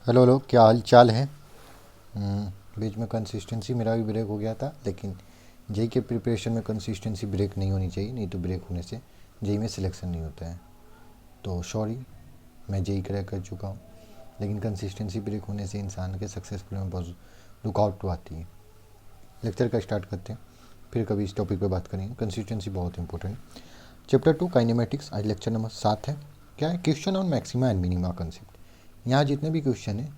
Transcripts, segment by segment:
Hello hello, क्या हाल चाल है। बीच में कंसिस्टेंसी मेरा भी ब्रेक हो गया था, लेकिन जेई के प्रिपरेशन में कंसिस्टेंसी ब्रेक नहीं होनी चाहिए, नहीं तो ब्रेक होने से जेई में सिलेक्शन नहीं होता है। तो सॉरी, मैं जेई क्रैक कर चुका हूँ, लेकिन कंसिस्टेंसी ब्रेक होने से इंसान के सक्सेसफुल में बहुत रुकावट आती है। लेक्चर का स्टार्ट करते हैं, फिर कभी इस टॉपिक पे बात करेंगे। कंसिस्टेंसी बहुत इंपॉर्टेंट है। चैप्टर 2 काइनेमेटिक्स, आज लेक्चर नंबर 7 है। क्या है? Question on maxima and minima concept. यहाँ जितने भी क्वेश्चन हैं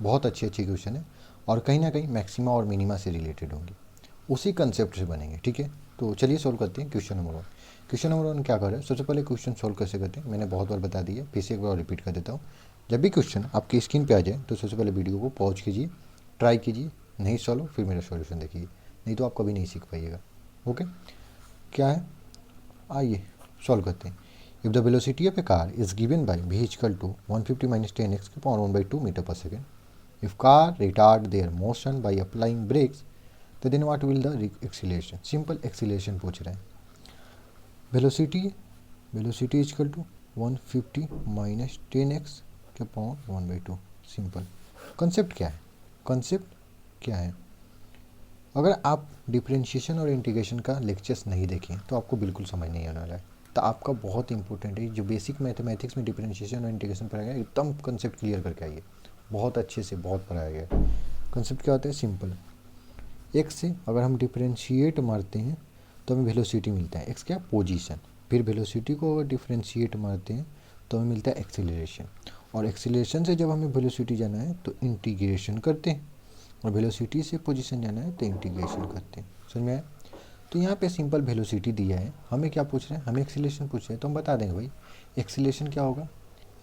बहुत अच्छे अच्छे क्वेश्चन है और कहीं ना कहीं मैक्सिमा और मिनिमा से रिलेटेड होंगे, उसी कंसेप्ट से बनेंगे। ठीक है, तो चलिए सॉल्व करते हैं क्वेश्चन नंबर 1। क्वेश्चन नंबर 1 क्या कर रहा है? सबसे पहले क्वेश्चन सॉल्व कैसे करते हैं मैंने बहुत बार बता दिया, फिर से एक बार रिपीट कर देता हूँ। जब भी क्वेश्चन आपकी स्क्रीन पे आ जाए तो सबसे पहले वीडियो को पॉज कीजिए, ट्राई कीजिए, नहीं सॉल्व फिर मेरा सॉल्यूशन देखिए, नहीं तो आप कभी नहीं सीख पाइएगा। ओके, क्या है आइए सॉल्व करते हैं। If the velocity of a car is given by v equal to 150 minus 10x की power 1/2 metre per second. If car retard their motion by applying brakes, तो then what will the acceleration? Simple acceleration पूछ रहे हैं। Velocity is equal to 150 minus 10x के power 1/2। Simple. Concept क्या है? Concept क्या है? अगर आप डिफरेंशिएशन और इंटीग्रेशन का लेक्चर्स नहीं देखें तो आपको बिल्कुल समझ नहीं आने वाला है। तो आपका बहुत इंपॉर्टेंट है, जो बेसिक मैथमेटिक्स में डिफरेंशिएशन और इंटीग्रेशन पढ़ाया गया एकदम कंसेप्ट क्लियर करके आइए, बहुत अच्छे से बहुत पढ़ाया गया। कंसेप्ट क्या होता है? सिंपल। एक्स से अगर हम डिफरेंशिएट मारते हैं तो हमें वेलोसिटी मिलता है। एक्स क्या? पोजीशन। फिर वेलोसिटी को अगर डिफरेंशिएट मारते हैं तो हमें मिलता है एक्सीलरेशन। और एक्सीलरेशन से जब हमें वेलोसिटी जाना है तो इंटीग्रेशन करते हैं, और वेलोसिटी से पोजीशन जाना है तो इंटीग्रेशन करते हैं। समझ में आया? तो यहाँ पे सिंपल वेलोसिटी दिया है, हमें क्या पूछ रहे हैं? हमें एक्सीलरेशन पूछ रहे हैं, तो हम बता देंगे भाई एक्सीलरेशन क्या होगा।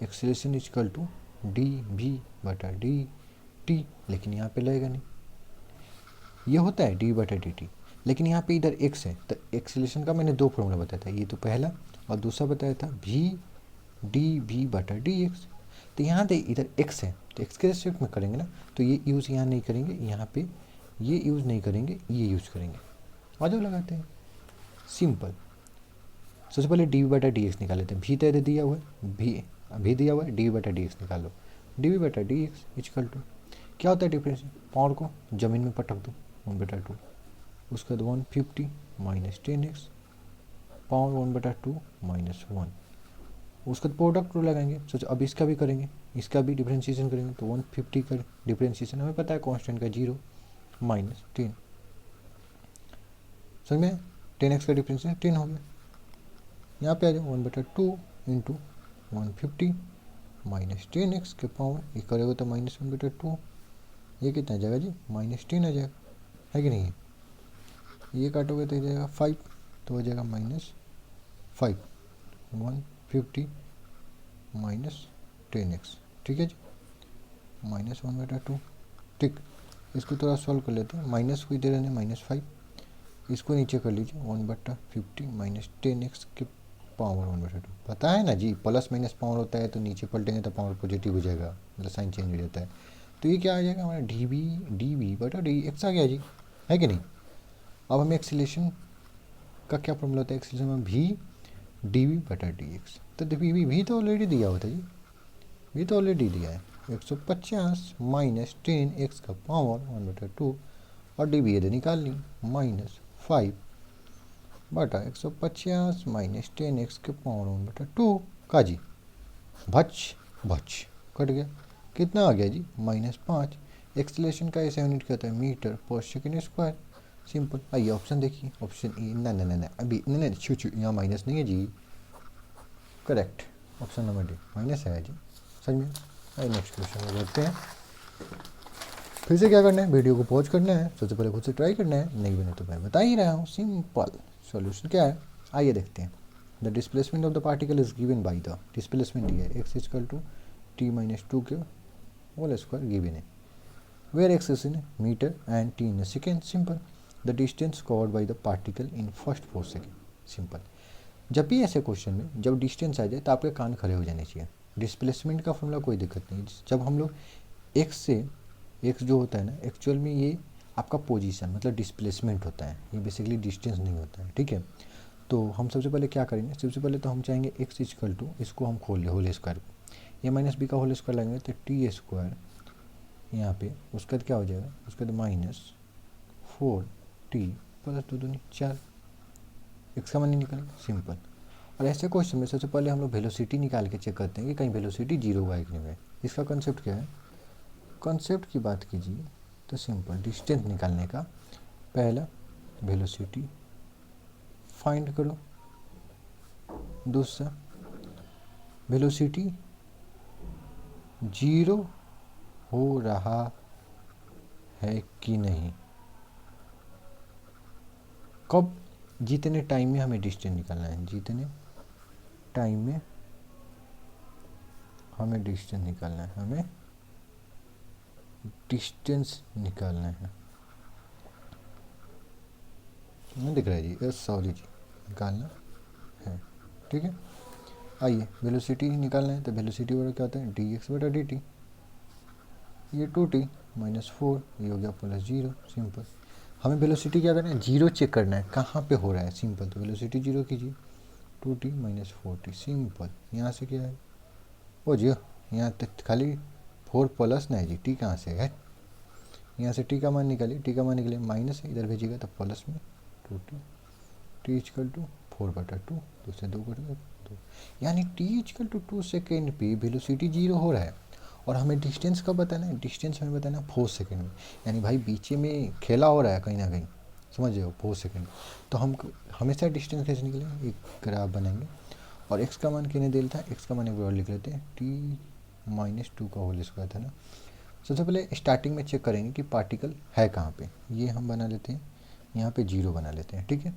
Acceleration is equal to D V बटा डी टी, लेकिन यहाँ पे लगेगा नहीं, ये होता है डी बटा डी टी, लेकिन यहाँ पे इधर एक्स है। तो एक्सीलरेशन का मैंने दो फॉर्मूला बताया था, ये तो पहला, और दूसरा बताया था वी डी वी बटा डी एक्स। तो यहाँ दे इधर एक्स है तो एक्स के रेस्पेक्ट में करेंगे ना, तो ये यूज़ यहाँ नहीं करेंगे, यहाँ पे ये यूज़ नहीं करेंगे, ये यूज़ करेंगे। आ जाओ लगाते हैं। सिंपल। सबसे पहले डी वी बटा डी एक्स निकाल लेते हैं। भी तो दिया हुआ है, भी दिया हुआ है, डी वी बटा डी एक्स निकालो। डी वी बटा डी एक्स इक्वल टू क्या होता है? डिफरेंस पावर को जमीन में पटक दो, 1/2। उसके बाद 150 माइनस 10x पावर 1/2 माइनस 1। उसका प्रोडक्ट रूल लगाएंगे। सोचो अब इसका भी करेंगे, इसका भी डिफ्रेंशिएशन करेंगे तो 150 का डिफ्रेंशिएशन हमें पता है कांस्टेंट का 0 माइनस 10। समझ में? 10x का डिफ्रेंशिएशन 10 हो गया। यहाँ पे आ जाओ 1/2 इंटू 150 माइनस 10x के पावर, ये करेगा तो माइनस 1/2, ये कितना आ जाएगा जी? माइनस 10 आ जाएगा, है कि नहीं है? ये काटोगे तो हो जाएगा 5, तो हो जाएगा -5। 150 माइनस 10x, ठीक है जी, -1/2। ठीक, इसको थोड़ा सॉल्व कर लेते हैं। माइनस को इधर रहने -5, इसको नीचे कर लीजिए 1/50 माइनस 10x के पावर 1/2। पता है ना जी, प्लस माइनस पावर होता है तो नीचे पलटेंगे तो पावर पॉजिटिव हो जाएगा, मतलब साइन चेंज हो जाता है। तो ये क्या आ जाएगा हमारा? डी वी बटा डी एक्स आ गया जी, है कि नहीं? अब हमें एक्सीलरेशन का क्या फॉर्मूला होता है? एक्सीलरेशन में भी डी वी बटा डी एक्स। तो भी तो ऑलरेडी दिया होता है जी, भी तो ऑलरेडी दिया है। 150 माइनस 10x का पावर 1/2, और डी वी इधर निकाल ली, -5 बटा 150 माइनस 10x के पावर 1/2 का जी, भच भच कट गया। कितना आ गया जी? -5। एक्सीलरेशन का ऐसा यूनिट क्या होता है? Metre per second square. Simple. आइए ऑप्शन देखिए, ऑप्शन ए, ना ना ना ना अभी नहीं नहीं छू यहाँ माइनस नहीं है जी, correct option number D minus है जी। समझ में? आइए नेक्स्ट क्वेश्चन में बढ़ते हैं। फिर से क्या करना है? वीडियो को पॉज करना है, सबसे पहले खुद से ट्राई करना है, नहीं बने तो मैं बता ही रहा हूँ। सिंपल सॉल्यूशन क्या है आइए देखते हैं। The displacement of the particle is given by the displacement दिया है एक्स इक्वल टू t-2 के होल स्क्वायर गिवन है, where X is in metre and t in second. Simple. The distance covered by the particle in first 4 second. Simple. जब भी ऐसे question में जब distance आ जाए तो आपके कान खड़े हो जाने चाहिए। डिस्प्लेसमेंट का फॉर्मूला कोई दिक्कत नहीं। जब हम लोग एक्स से, एक्स जो होता है ना एक्चुअल में ये आपका पोजीशन मतलब डिस्प्लेसमेंट होता है, ये बेसिकली डिस्टेंस नहीं होता है। ठीक है, तो हम सबसे पहले क्या करेंगे? सबसे पहले तो हम चाहेंगे एक्स इक्वल टू, इसको हम खोल ले होल स्क्वायर, ए माइनस बी का होल स्क्वायर लगेंगे तो टी स्क्वायर यहाँ पे, उसके बाद क्या हो जाएगा, उसके बाद -4t प्लस 2 दूनी 4, एक्स का मान नहीं निकलेगा, सिंपल। और ऐसे क्वेश्चन में सबसे पहले हम लोग वेलोसिटी निकाल के चेक करते हैं कि कहीं वेलोसिटी जीरो हुआ है कि नहीं है। इसका कॉन्सेप्ट क्या है, कॉन्सेप्ट की बात कीजिए तो सिंपल, डिस्टेंस निकालने का पहला वेलोसिटी फाइंड करो, दूसरा वेलोसिटी जीरो हो रहा है कि नहीं, कब, जितने टाइम में हमें डिस्टेंस निकालना है, जितने टाइम में हमें डिस्टेंस निकालना है, हमें डिस्टेंस निकालना है, नहीं दिख रहा है जी, सॉरी जी, निकालना है, ठीक है। आइए वेलोसिटी निकालना है तो वेलोसिटी बड़ा क्या होता है, dx/dt, ये 2t -4, ये हो गया +0, सिंपल। हमें वेलोसिटी क्या करना है, जीरो चेक करना है कहाँ पे हो रहा है, सिंपल। तो वेलोसिटी जीरो कीजिए, 2t -4t, सिंपल। यहाँ से क्या है, ओ जी यहाँ तक खाली 4 प्लस नहीं जी, टी कहाँ से है, यहाँ से टी का मान निकालिए, टी का मान निकले माइनस है, इधर भेजिएगा तो प्लस में 2t, टी इजकल टू 4/2, 2 से 2/2, यानी टी इजकल टू 2 सेकेंड पे वेलोसिटी जीरो हो रहा है। और हमें डिस्टेंस कब बताना है, डिस्टेंस हमें बताना है 4 सेकेंड में, यानी भाई बीच में खेला हो रहा है कहीं ना कहीं, समझ रहे हो, 4 सेकेंड। तो हम हमेशा डिस्टेंस कैसे निकलेंगे, एक ग्राफ बनाएंगे और एक्स का मान कितने देल था, एक्स का मान एक बार लिख लेते हैं, t-2 का होल स्क्वायर था ना। सबसे पहले स्टार्टिंग में चेक करेंगे कि पार्टिकल है कहाँ पे, ये हम बना लेते हैं, यहाँ पे जीरो बना लेते हैं, ठीक है।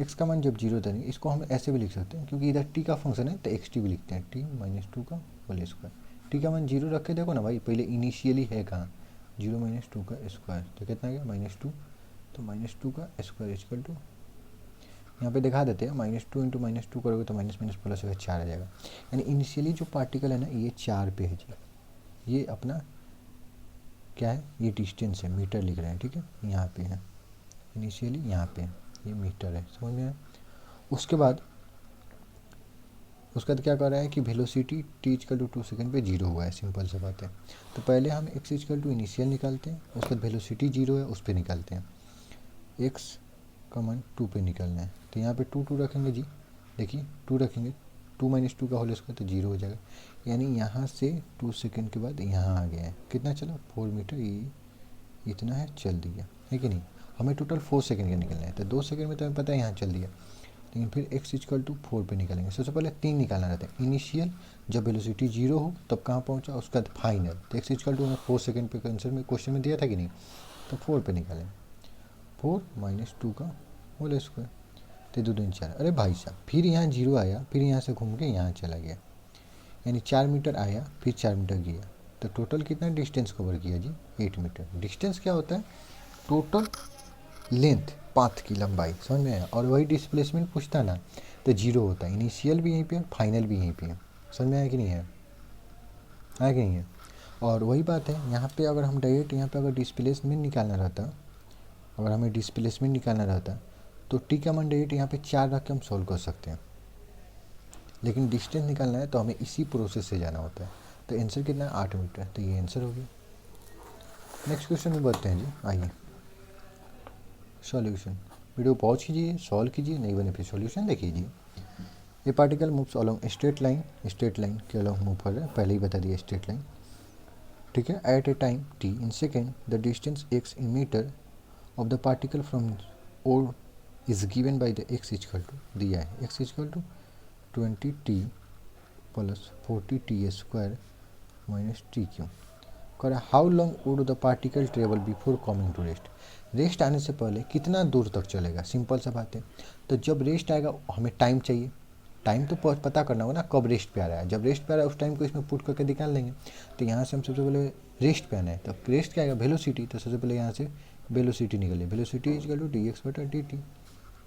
एक्स का मान जब जीरो था नहीं, इसको हम ऐसे भी लिख सकते हैं क्योंकि इधर टी का फंक्शन है तो एक्स टी भी लिखते हैं, t-2 का होल स्क्वायर। टी का मान जीरो रख के देखो ना भाई, पहले इनिशियली है कहाँ, 0 - 2 का स्क्वायर, तो कितना गया -2, तो -2 का स्क्वायर इजकल टू, यहाँ पे दिखा देते हैं, -2 × -2 करोगे तो माइनस माइनस प्लस होगा 4 आ जाएगा। यानी इनिशियली जो पार्टिकल है ना ये 4 पे है जी, ये अपना क्या है, ये डिस्टेंस है, मीटर लिख रहे हैं, ठीक है, यहाँ पे है इनिशियली, यहाँ पे है, ये मीटर है, समझ में आया। उसके बाद क्या कर रहा है कि velocity t equal to 2 second पे जीरो हुआ है, सिंपल सा बात है। तो पहले हम x इजकल टू इनिशियल निकालते हैं, उसके बाद वेलोसिटी जीरो है उस पर निकालते हैं, x का मान 2 पे निकालना है, तो यहाँ पे 2 रखेंगे जी, देखिए 2 रखेंगे, 2 - 2 का होल स्क्वायर तो जीरो हो जाएगा, यानी यहाँ से 2 सेकेंड के बाद यहाँ आ गया है, कितना चला 4 मीटर, ये इतना है, चल दिया है कि नहीं। हमें टोटल 4 सेकेंड का निकलना है, तो 2 सेकेंड में तो हमें पता है यहाँ चल दिया, लेकिन फिर x इजकल टू 4 पे निकालेंगे। सबसे पहले 3 निकालना रहता है, इनिशियल जब वेलोसिटी जीरो हो तब कहाँ पहुँचा, उसका फाइनल, तो x इजकल टू हमें 4 सेकेंड पे आंसर में क्वेश्चन में दिया था कि नहीं, तो 4 पे निकालेंगे, 4 - 2 का होल स्क्वायर, तो 2 दूनी 4, अरे भाई साहब फिर यहाँ जीरो आया, फिर यहाँ से घूम के यहाँ चला गया, यानी 4 मीटर आया फिर 4 मीटर गया, तो टोटल कितना डिस्टेंस कवर किया जी, 8 मीटर। डिस्टेंस क्या होता है, टोटल लेंथ, पाथ की लंबाई, समझ में आया। और वही डिस्प्लेसमेंट पूछता ना तो जीरो होता है, इनिशियल भी यहीं पे है, फाइनल भी यहीं पे है, समझ में आया कि नहीं है, आया कि नहीं है। और वही बात है यहाँ पे, अगर हम डायरेक्ट यहाँ पे अगर डिस्प्लेसमेंट निकालना रहता, अगर हमें डिस्प्लेसमेंट निकालना रहता तो टी का मान डायरेक्ट यहाँ पे 4 रख के हम सॉल्व कर सकते हैं, लेकिन डिस्टेंस निकालना है तो हमें इसी प्रोसेस से जाना होता है। तो आंसर कितना है, 8 मीटर, तो ये आंसर हो गया। नेक्स्ट क्वेश्चन में बढ़ते हैं जी, आइए सॉल्यूशन। वीडियो पॉज कीजिए, सॉल्व कीजिए, नहीं बने फिर सॉल्यूशन देखिए। ये particle moves along straight line, straight line के अलोंग मूव कर रहा है, पहले ही बता दिया स्ट्रेट लाइन, ठीक है। At a time t in second the distance x in metre of the particle from O is given by the x equal to, दिया है x equal to 20t plus 40t² minus t³ कर, how long would the particle travel before coming to rest, rest आने से पहले कितना दूर तक चलेगा, सिंपल सा बात है। तो जब रेस्ट आएगा हमें टाइम चाहिए, टाइम तो पता करना होगा ना कब रेस्ट पे आ रहा है, जब रेस्ट पे आ रहा है उस टाइम को इसमें पुट करके निकाल लेंगे। तो यहाँ से हम सबसे पहले रेस्ट पे आना है, तो रेस्ट क्या आएगा, वेलोसिटी, तो सबसे पहले यहाँ से वेलोसिटी निकले, वेलोसिटी इजकल टू dx/dt,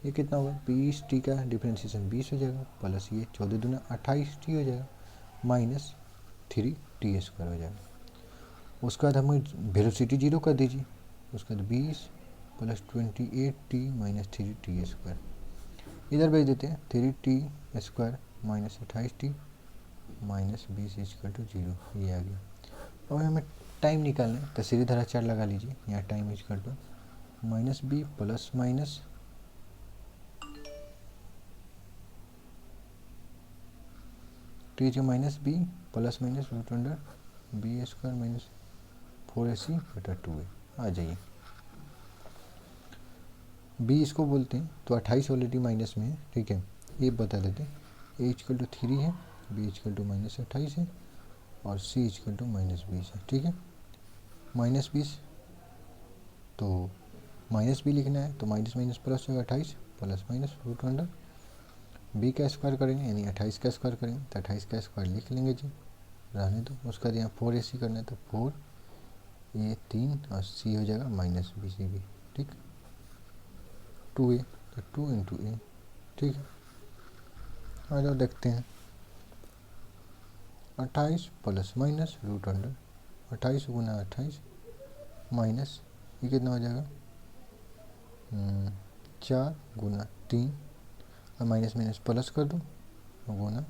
ये कितना होगा 20t का डिफ्रेंशिएशन 20 हो जाएगा, प्लस ये 14 दूना 28t हो जाएगा, माइनस 3t² हो जाएगा। उसके बाद हमें वेलोसिटी जीरो कर दीजिए, उसके बाद 20 प्लस 28t माइनस 3t², इधर भेज देते हैं 3t² माइनस 28t -20 ये आ गया। और हमें टाइम निकालना है तो सीधी धारा 4 लगा लीजिए। यहाँ time -b plus minus -b plus minus √b² -4ac बटा 2a। आ जाइए, b इसको बोलते हैं, तो 28 ऑलरेडी माइनस में है, ठीक है। ये बता देते हैं, a=3 है, b=-28 है और c=-20 है, ठीक है। -20 तो -b लिखना है, तो माइनस माइनस प्लस होगा 28 प्लस माइनस √, b का स्क्वायर करेंगे यानी 28 का स्क्वायर करेंगे, तो 28 का स्क्वायर लिख लेंगे जी, रहने दो। उसका यहाँ 4ac करना है, तो 4 ये 3 और c हो जाएगा -bcb, ठीक। 2a तो 2 × a, ठीक है। आ जाओ देखते हैं, 28 प्लस माइनस √, 28 गुना 28 माइनस ये कितना हो जाएगा 4 गुना 3 और माइनस माइनस प्लस कर दो गुना,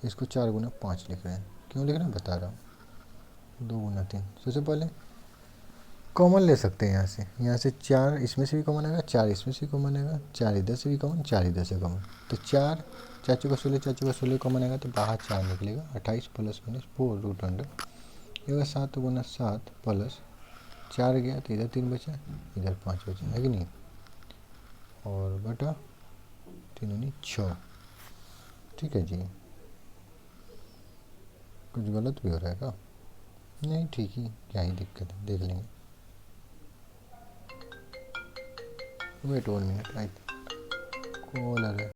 इसको 4 गुना 5 लिख रहे हैं। क्यों लिख रहे हैं बता रहा हूँ, 2 गुना 3। सबसे पहले कॉमन ले सकते हैं यहाँ से 4 इसमें से भी कॉमन आएगा, 4 इसमें से कॉमन आएगा, 4 इधर से भी कॉमन, 4 इधर से कॉमन। तो 4 4 चौका 16, 4 चौका 16 कॉमन आएगा, तो बाहर 4 निकलेगा। 28 प्लस माइनस 4 √, ये होगा 7 गुना 7 प्लस 4 गया तो इधर 3 बचा, इधर 5 बचा, है कि नहीं, और बटा 3 6, ठीक है जी। कुछ गलत भी हो रहा है क्या? नहीं, ठीक ही, क्या ही दिक्कत है, देख लेंगे। वेट 1 मिनट, आई कॉल आ रहा है।